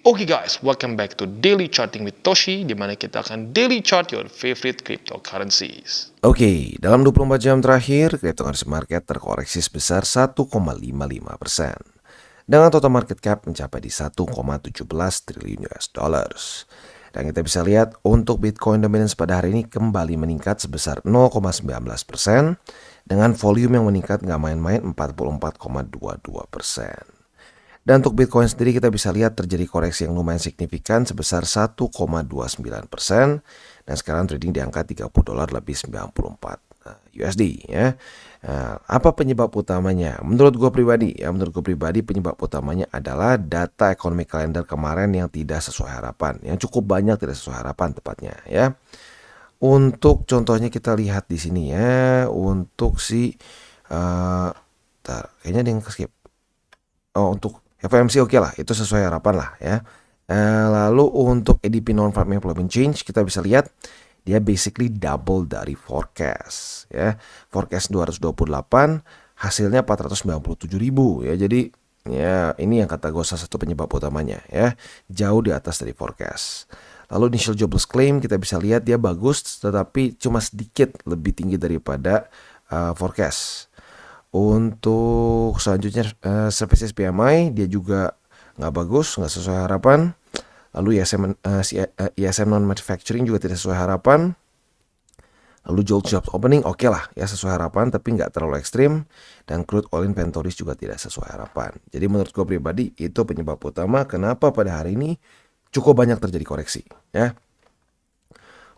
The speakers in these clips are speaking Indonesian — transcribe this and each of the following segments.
Oke guys, welcome back to Daily Charting with Toshi, di mana kita akan daily chart your favorite cryptocurrencies. Oke, dalam 24 jam terakhir, cryptocurrency market terkoreksi sebesar 1,55%. Dengan total market cap mencapai di 1,17 triliun US dollars. Dan kita bisa lihat untuk Bitcoin dominance pada hari ini kembali meningkat sebesar 0,19% dengan volume yang meningkat nggak main-main 44,22%. Dan untuk Bitcoin sendiri kita bisa lihat terjadi koreksi yang lumayan signifikan sebesar 1,29% dan sekarang trading di angka $30 lebih 94 USD ya. Apa penyebab utamanya? Menurut gue pribadi penyebab utamanya adalah data economic calendar kemarin yang tidak sesuai harapan, yang cukup banyak tidak sesuai harapan tepatnya ya. Untuk contohnya kita lihat di sini ya, untuk kayaknya ada yang skip. Untuk FOMC oke lah, itu sesuai harapan lah ya. Lalu untuk ADP non-farm employment change kita bisa lihat dia basically double dari forecast ya. Forecast 228, hasilnya 497.000 ya. Jadi ya ini yang kata gue salah satu penyebab utamanya ya. Jauh di atas dari forecast. Lalu initial jobless claim kita bisa lihat dia bagus tetapi cuma sedikit lebih tinggi daripada forecast. Untuk selanjutnya services PMI dia juga nggak bagus, nggak sesuai harapan. Lalu ISM non-manufacturing juga tidak sesuai harapan. Lalu jobs opening oke lah ya sesuai harapan tapi nggak terlalu ekstrim. Dan crude oil inventories juga tidak sesuai harapan. Jadi menurut gue pribadi itu penyebab utama kenapa pada hari ini cukup banyak terjadi koreksi ya.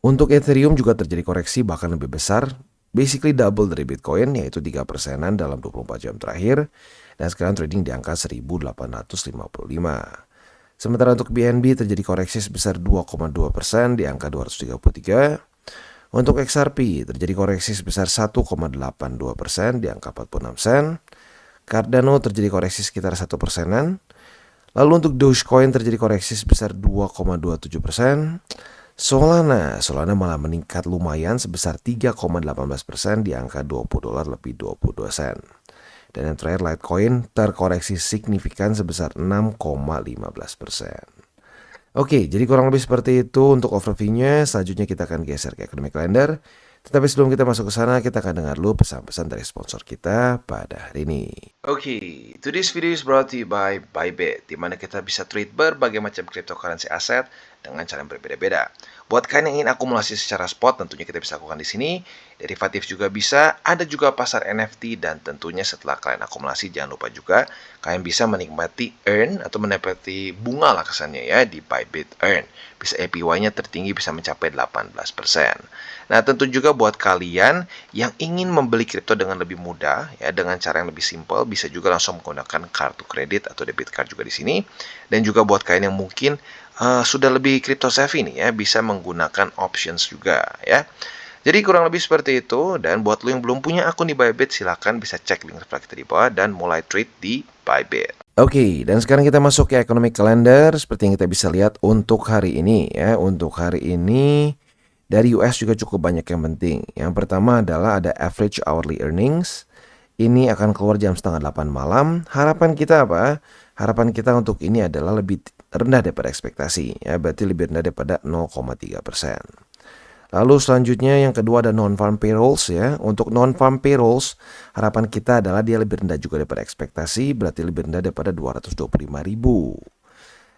Untuk Ethereum juga terjadi koreksi bahkan lebih besar. Basically double dari Bitcoin yaitu 3%-an dalam 24 jam terakhir. Dan sekarang trading di angka 1.855. Sementara untuk BNB terjadi koreksi sebesar 2,2% di angka 233. Untuk XRP terjadi koreksi sebesar 1,82% di angka 46 sen. Cardano terjadi koreksi sekitar 1%-an. Lalu untuk Dogecoin terjadi koreksi sebesar 2,27%. Solana malah meningkat lumayan sebesar 3,18% di angka $20 lebih 22 sen. Dan yang terakhir Litecoin terkoreksi signifikan sebesar 6,15%. Oke, jadi kurang lebih seperti itu untuk overview-nya. Selanjutnya kita akan geser ke economic calendar. Tetapi sebelum kita masuk ke sana, kita akan dengar dulu pesan-pesan dari sponsor kita pada hari ini. Oke, today's video is brought to you by Bybit, di mana kita bisa trade berbagai macam cryptocurrency aset dengan cara yang berbeda-beda. Buat kalian yang ingin akumulasi secara spot, tentunya kita bisa lakukan di sini. Derivatif juga bisa, ada juga pasar NFT, dan tentunya setelah kalian akumulasi, jangan lupa juga kalian bisa menikmati earn atau menikmati bunga lah kesannya ya di Bybit Earn. Bisa APY-nya tertinggi bisa mencapai 18%. Nah, tentu juga buat kalian yang ingin membeli kripto dengan lebih mudah ya dengan cara yang lebih simpel, bisa juga langsung menggunakan kartu kredit atau debit card juga di sini. Dan juga buat kalian yang mungkin sudah lebih crypto savvy nih ya, bisa menggunakan options juga ya. Jadi kurang lebih seperti itu. Dan buat lo yang belum punya akun di Bybit, silahkan bisa cek link refleks di bawah dan mulai trade di Bybit. Oke, dan sekarang kita masuk ke economic calendar. Seperti yang kita bisa lihat untuk hari ini ya. Untuk hari ini dari US juga cukup banyak yang penting. Yang pertama adalah ada average hourly earnings. Ini akan keluar jam 7:30 malam. Harapan kita apa? Harapan kita untuk ini adalah lebih rendah daripada ekspektasi ya, berarti lebih rendah daripada 0,3%. Lalu selanjutnya yang kedua ada non-farm payrolls ya. Untuk non-farm payrolls harapan kita adalah dia lebih rendah juga daripada ekspektasi, berarti lebih rendah daripada 225.000.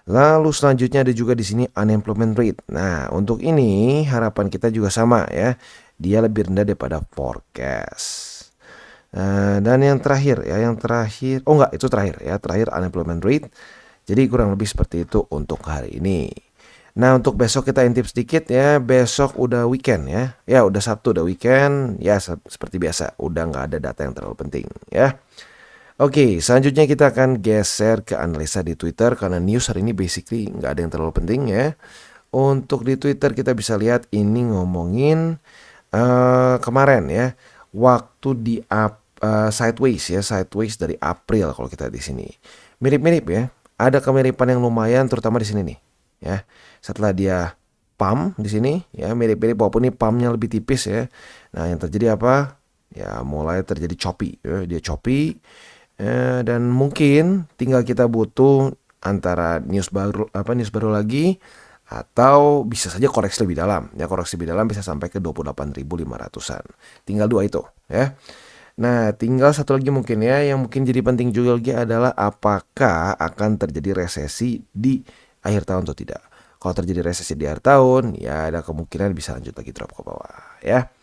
Lalu selanjutnya ada juga di sini unemployment rate. Nah, untuk ini harapan kita juga sama ya. Dia lebih rendah daripada forecast. Dan yang terakhir terakhir unemployment rate. Jadi kurang lebih seperti itu untuk hari ini. Nah, untuk besok kita intip sedikit ya. Besok udah weekend ya. Ya udah Sabtu, udah weekend. Ya seperti biasa, udah nggak ada data yang terlalu penting ya. Oke, selanjutnya kita akan geser ke analisa di Twitter karena news hari ini basically nggak ada yang terlalu penting ya. Untuk di Twitter kita bisa lihat ini ngomongin kemarin ya, waktu di sideways dari April kalau kita di sini. Mirip-mirip ya. Ada kemiripan yang lumayan terutama di sini nih ya. Setelah dia pump di sini ya, mirip-mirip walaupun ini pumpnya lebih tipis ya. Nah, yang terjadi apa? Ya mulai terjadi choppy ya. Dia choppy dan mungkin tinggal kita butuh antara news baru lagi, atau bisa saja koreksi lebih dalam. Ya, koreksi lebih dalam bisa sampai ke 28.500-an. Tinggal dua itu ya. Nah, tinggal satu lagi mungkin ya, yang mungkin jadi penting juga lagi adalah apakah akan terjadi resesi di akhir tahun atau tidak. Kalau terjadi resesi di akhir tahun, ya ada kemungkinan bisa lanjut lagi drop ke bawah ya.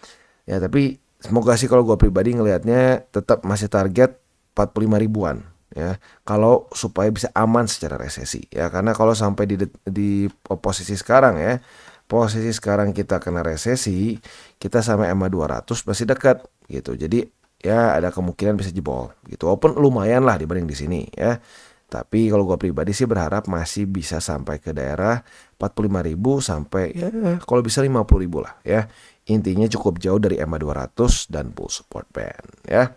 Ya, tapi semoga sih kalau gue pribadi ngelihatnya tetap masih target 45 ribuan ya. Kalau supaya bisa aman secara resesi ya, karena kalau sampai di posisi sekarang ya, posisi sekarang kita kena resesi, kita sama EMA 200 masih dekat gitu. Jadi ya ada kemungkinan bisa jebol gitu. Walaupun lumayan lah dibanding di sini ya. Tapi kalau gue pribadi sih berharap masih bisa sampai ke daerah 45.000 sampai ya kalau bisa 50.000 lah ya. Intinya cukup jauh dari EMA 200 dan bull support band ya.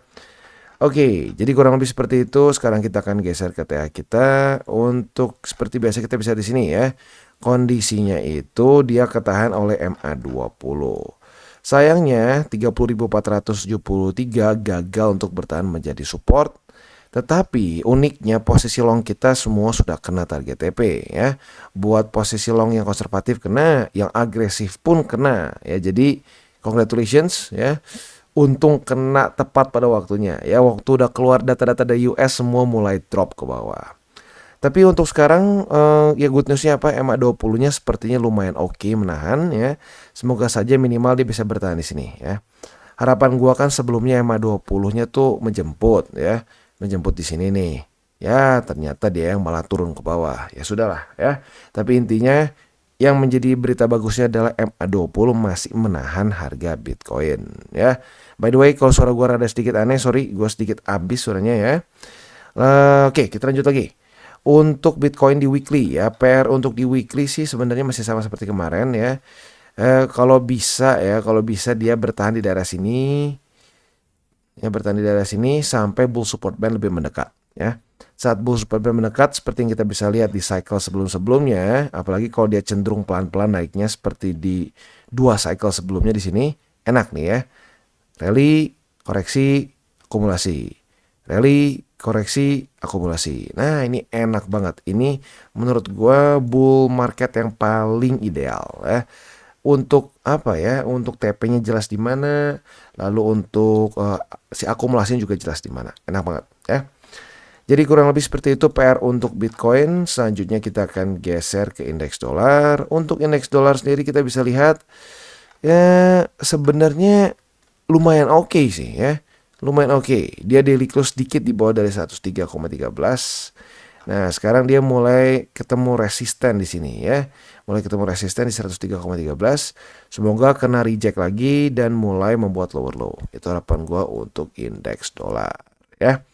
Oke, jadi kurang lebih seperti itu. Sekarang kita akan geser ke TA kita. Untuk seperti biasa kita bisa di sini ya. Kondisinya itu dia ketahan oleh MA20. Sayangnya 30.473 gagal untuk bertahan menjadi support. Tetapi uniknya posisi long kita semua sudah kena target TP ya. Buat posisi long yang konservatif kena, yang agresif pun kena ya. Jadi congratulations ya. Untung kena tepat pada waktunya ya, waktu udah keluar data-data dari US semua mulai drop ke bawah. Tapi untuk sekarang ya good newsnya apa, MA20-nya sepertinya lumayan oke menahan ya. Semoga saja minimal dia bisa bertahan di sini ya. Harapan gua kan sebelumnya MA20-nya tuh menjemput ya, menjemput di sini nih. Ya ternyata dia yang malah turun ke bawah. Ya sudahlah ya. Tapi intinya yang menjadi berita bagusnya adalah MA20 masih menahan harga Bitcoin ya. By the way, kalau suara gue rada sedikit aneh, sorry, gue sedikit habis suaranya ya. Oke, kita lanjut lagi. Untuk Bitcoin di weekly ya, PR untuk di weekly sih sebenarnya masih sama seperti kemarin ya. Kalau bisa dia bertahan di daerah sini, ya bertahan di daerah sini sampai bull support band lebih mendekat ya. Saat bull support band mendekat seperti yang kita bisa lihat di cycle sebelum-sebelumnya, apalagi kalau dia cenderung pelan-pelan naiknya seperti di dua cycle sebelumnya di sini, enak nih ya. Rally, koreksi, akumulasi. Rally, koreksi, akumulasi. Nah, ini enak banget. Ini menurut gua bull market yang paling ideal ya. Untuk apa ya? Untuk TP-nya jelas di mana, lalu untuk si akumulasinya juga jelas di mana. Enak banget ya. Jadi kurang lebih seperti itu PR untuk Bitcoin. Selanjutnya kita akan geser ke indeks dolar. Untuk indeks dolar sendiri kita bisa lihat ya sebenarnya lumayan oke sih ya. Lumayan oke. Dia daily close sedikit di bawah dari 103,13. Nah, sekarang dia mulai ketemu resisten di sini ya. Mulai ketemu resisten di 103,13. Semoga kena reject lagi dan mulai membuat lower low. Itu harapan gua untuk indeks dolar ya.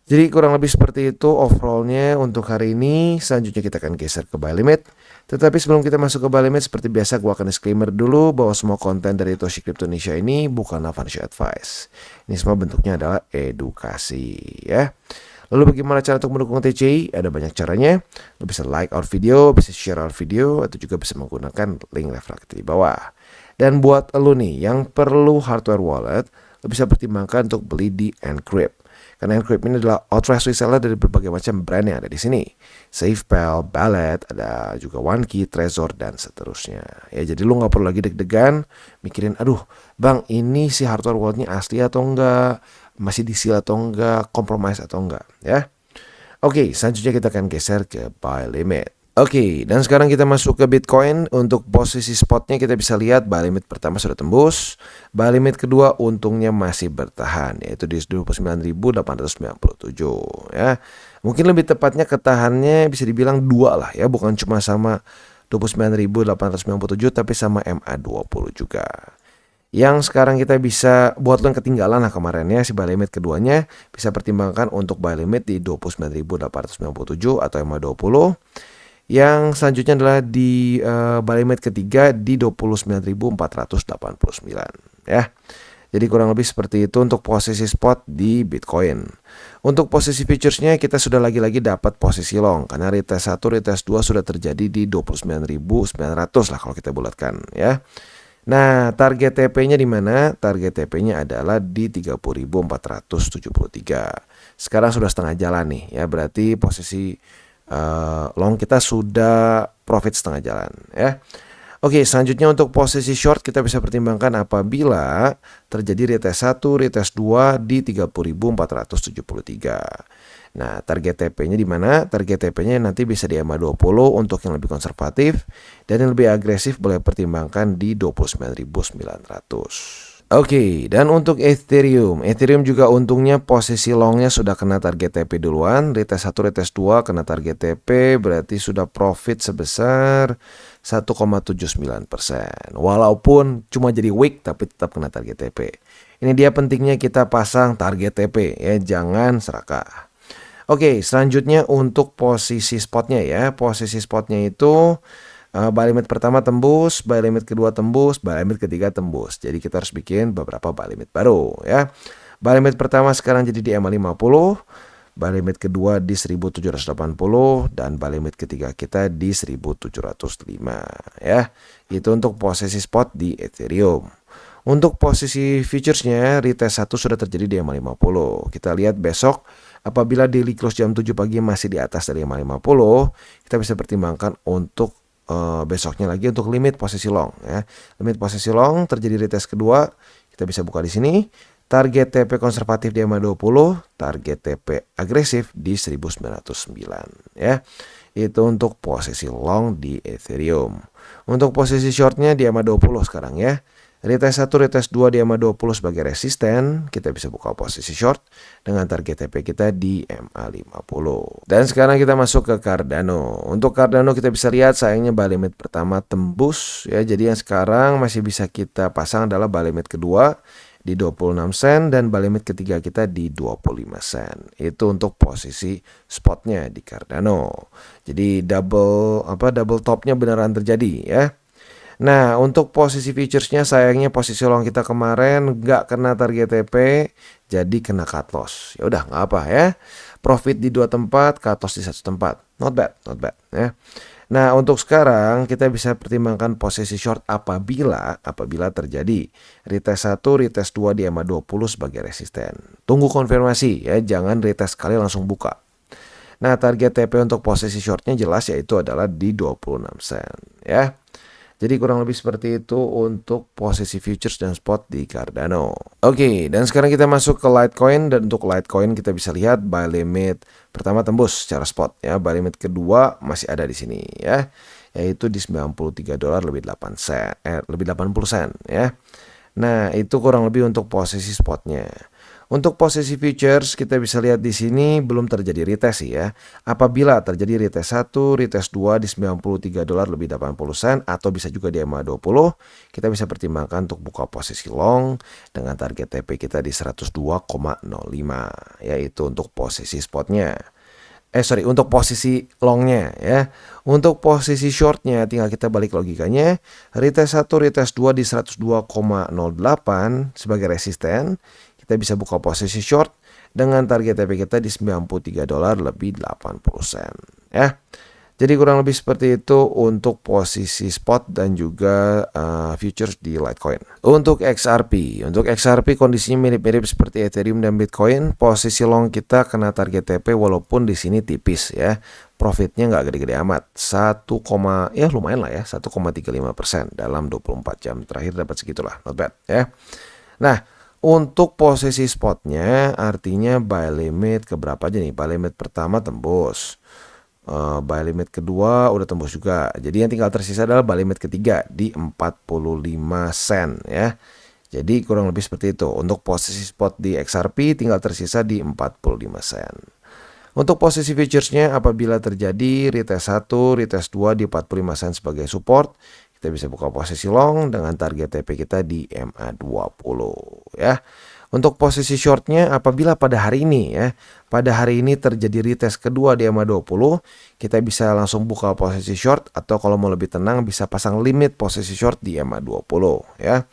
Jadi kurang lebih seperti itu overallnya untuk hari ini. Selanjutnya kita akan geser ke buy limit. Tetapi sebelum kita masuk ke buy limit, seperti biasa gue akan disclaimer dulu bahwa semua konten dari Toshi Crypto Indonesia ini bukanlah financial advice. Ini semua bentuknya adalah edukasi ya. Lalu bagaimana cara untuk mendukung TCI? Ada banyak caranya. Lo bisa like our video, bisa share our video, atau juga bisa menggunakan link referral di bawah. Dan buat lo nih yang perlu hardware wallet, lo bisa pertimbangkan untuk beli di Encrypt. Karena Encrypt ini adalah authorized reseller dari berbagai macam brand yang ada di sini. SafePal, Ballet, ada juga OneKey, Trezor, dan seterusnya. Ya, jadi lu nggak perlu lagi deg-degan mikirin, aduh, bang, ini si hardware walletnya asli atau enggak, masih diseal atau enggak, compromise atau enggak, ya. Oke, selanjutnya kita akan geser ke buy limit. Oke, dan sekarang kita masuk ke Bitcoin. Untuk posisi spotnya kita bisa lihat buy limit pertama sudah tembus. Buy limit kedua untungnya masih bertahan, yaitu di 29.897 ya. Mungkin lebih tepatnya ketahannya bisa dibilang dua lah ya, bukan cuma sama 29.897 tapi sama MA20 juga. Yang sekarang kita bisa buat lo yang ketinggalan lah kemarin ya, si buy limit keduanya bisa pertimbangkan untuk buy limit di 29.897 atau MA20. Yang selanjutnya adalah di buy limit ketiga di 29.489 ya. Jadi kurang lebih seperti itu untuk posisi spot di Bitcoin. Untuk posisi futuresnya kita sudah lagi-lagi dapat posisi long karena retest 1, retest 2 sudah terjadi di 29.900 lah kalau kita bulatkan ya. Nah, target TP-nya di mana? Target TP-nya adalah di 30.473. Sekarang sudah setengah jalan nih ya, berarti posisi long kita sudah profit setengah jalan ya. Oke, selanjutnya untuk posisi short kita bisa pertimbangkan apabila terjadi retest 1, retest 2 di 30.473. Nah, target TP-nya di mana? Target TP-nya nanti bisa di EMA 20 untuk yang lebih konservatif, dan yang lebih agresif boleh pertimbangkan di 29.900. Oke, dan untuk Ethereum juga untungnya posisi longnya sudah kena target TP duluan, retest 1, retest 2 kena target TP, berarti sudah profit sebesar 1,79%. Walaupun cuma jadi wick tapi tetap kena target TP. Ini dia pentingnya kita pasang target TP ya, jangan serakah. Oke, selanjutnya untuk posisi spotnya ya. Posisi spotnya itu buy limit pertama tembus, buy limit kedua tembus, buy limit ketiga tembus. Jadi kita harus bikin beberapa buy limit baru ya. Buy limit pertama sekarang jadi di EMA 50, buy limit kedua di 1780, dan buy limit ketiga kita di 1705 ya. Itu untuk posisi spot di Ethereum. Untuk posisi futuresnya, retest 1 sudah terjadi di EMA 50. Kita lihat besok apabila daily close jam 7 pagi masih di atas dari EMA 50, kita bisa pertimbangkan untuk besoknya lagi untuk limit posisi long ya. Limit posisi long terjadi retest kedua, kita bisa buka di sini. Target TP konservatif di EMA 20, target TP agresif di 1909 ya. Itu untuk posisi long di Ethereum. Untuk posisi shortnya di EMA 20 sekarang ya. Retest 1, retest 2 di EMA 20 sebagai resisten, kita bisa buka posisi short dengan target TP kita di EMA 50. Dan sekarang kita masuk ke Cardano. Untuk Cardano kita bisa lihat sayangnya buy limit pertama tembus ya. Jadi yang sekarang masih bisa kita pasang adalah buy limit kedua di 26 sen dan buy limit ketiga kita di 25 sen. Itu untuk posisi spotnya di Cardano. Jadi double topnya beneran terjadi ya. Nah, untuk posisi futuresnya sayangnya posisi long kita kemarin nggak kena target TP, jadi kena cut loss. Ya udah nggak apa ya. Profit di 2 tempat, cut loss di 1 tempat. Not bad ya. Nah, untuk sekarang kita bisa pertimbangkan posisi short apabila terjadi retest 1, retest 2 di EMA 20 sebagai resisten. Tunggu konfirmasi ya, jangan retest sekali langsung buka. Nah, target TP untuk posisi shortnya jelas yaitu adalah di 26 sen ya. Jadi kurang lebih seperti itu untuk posisi futures dan spot di Cardano. Oke, dan sekarang kita masuk ke Litecoin, dan untuk Litecoin kita bisa lihat buy limit pertama tembus secara spot ya, buy limit kedua masih ada di sini ya, yaitu di $93 lebih 80 sen ya. Nah, itu kurang lebih untuk posisi spotnya. Untuk posisi futures kita bisa lihat di sini belum terjadi retest ya. Apabila terjadi retest 1, retest 2 di $93 lebih 80 sen atau bisa juga di EMA 20, kita bisa pertimbangkan untuk buka posisi long dengan target TP kita di 102,05, yaitu untuk posisi spotnya. Untuk posisi longnya ya. Untuk posisi shortnya tinggal kita balik logikanya. Retest 1, retest 2 di 102,08 sebagai resisten. Kita bisa buka posisi short dengan target TP kita di $93 lebih 80 sen ya. Jadi kurang lebih seperti itu untuk posisi spot dan juga futures di Litecoin. Untuk XRP kondisinya mirip-mirip seperti Ethereum dan Bitcoin. Posisi long kita kena target TP walaupun di sini tipis ya. Profitnya nggak gede-gede amat. Lumayan lah ya, 1,35% dalam 24 jam terakhir dapat segitulah, not bad ya. Nah, untuk posisi spotnya artinya buy limit keberapa aja nih? Buy limit pertama tembus, buy limit kedua udah tembus juga. Jadi yang tinggal tersisa adalah buy limit ketiga di 45 sen ya. Jadi kurang lebih seperti itu. Untuk posisi spot di XRP tinggal tersisa di 45 sen. Untuk posisi futuresnya apabila terjadi retest 1, retest 2 di 45 sen sebagai support, kita bisa buka posisi long dengan target TP kita di EMA 20 ya. Untuk posisi shortnya apabila pada hari ini terjadi retest kedua di EMA 20, kita bisa langsung buka posisi short, atau kalau mau lebih tenang bisa pasang limit posisi short di EMA 20 ya.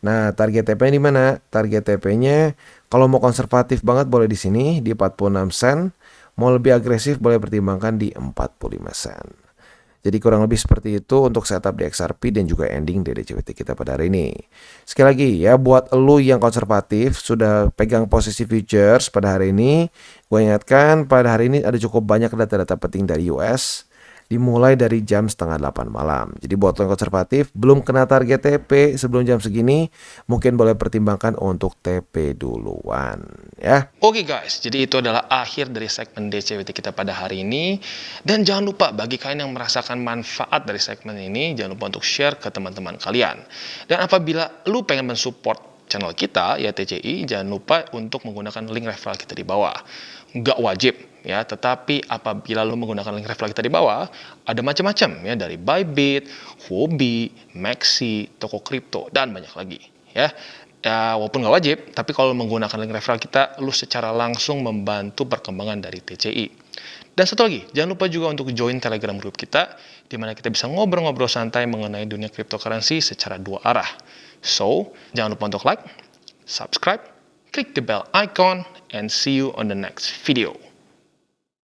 Nah, target TP-nya di mana? Target TP-nya kalau mau konservatif banget boleh di sini di 46 sen, mau lebih agresif boleh pertimbangkan di 45 sen. Jadi kurang lebih seperti itu untuk setup di XRP dan juga ending DDCWT kita pada hari ini. Sekali lagi ya, buat elu yang konservatif sudah pegang posisi futures pada hari ini, gue ingatkan pada hari ini ada cukup banyak data-data penting dari US, dimulai dari jam 7:30 malam. Jadi buat lo yang konservatif, belum kena target TP sebelum jam segini, mungkin boleh pertimbangkan untuk TP duluan ya. Oke guys, jadi itu adalah akhir dari segmen DCWT kita pada hari ini. Dan jangan lupa bagi kalian yang merasakan manfaat dari segmen ini, jangan lupa untuk share ke teman-teman kalian. Dan apabila lu pengen mensupport channel kita, ya TCI, jangan lupa untuk menggunakan link referral kita di bawah. Nggak wajib ya, tetapi apabila lu menggunakan link referral kita di bawah, ada macam-macam ya, dari Bybit, Huobi, Maxi, toko kripto, dan banyak lagi ya. Ya, walaupun nggak wajib, tapi kalau menggunakan link referral kita, lu secara langsung membantu perkembangan dari TCI. Dan satu lagi, jangan lupa juga untuk join Telegram group kita, di mana kita bisa ngobrol-ngobrol santai mengenai dunia cryptocurrency secara dua arah. So, jangan lupa untuk like, subscribe, click the bell icon, and see you on the next video.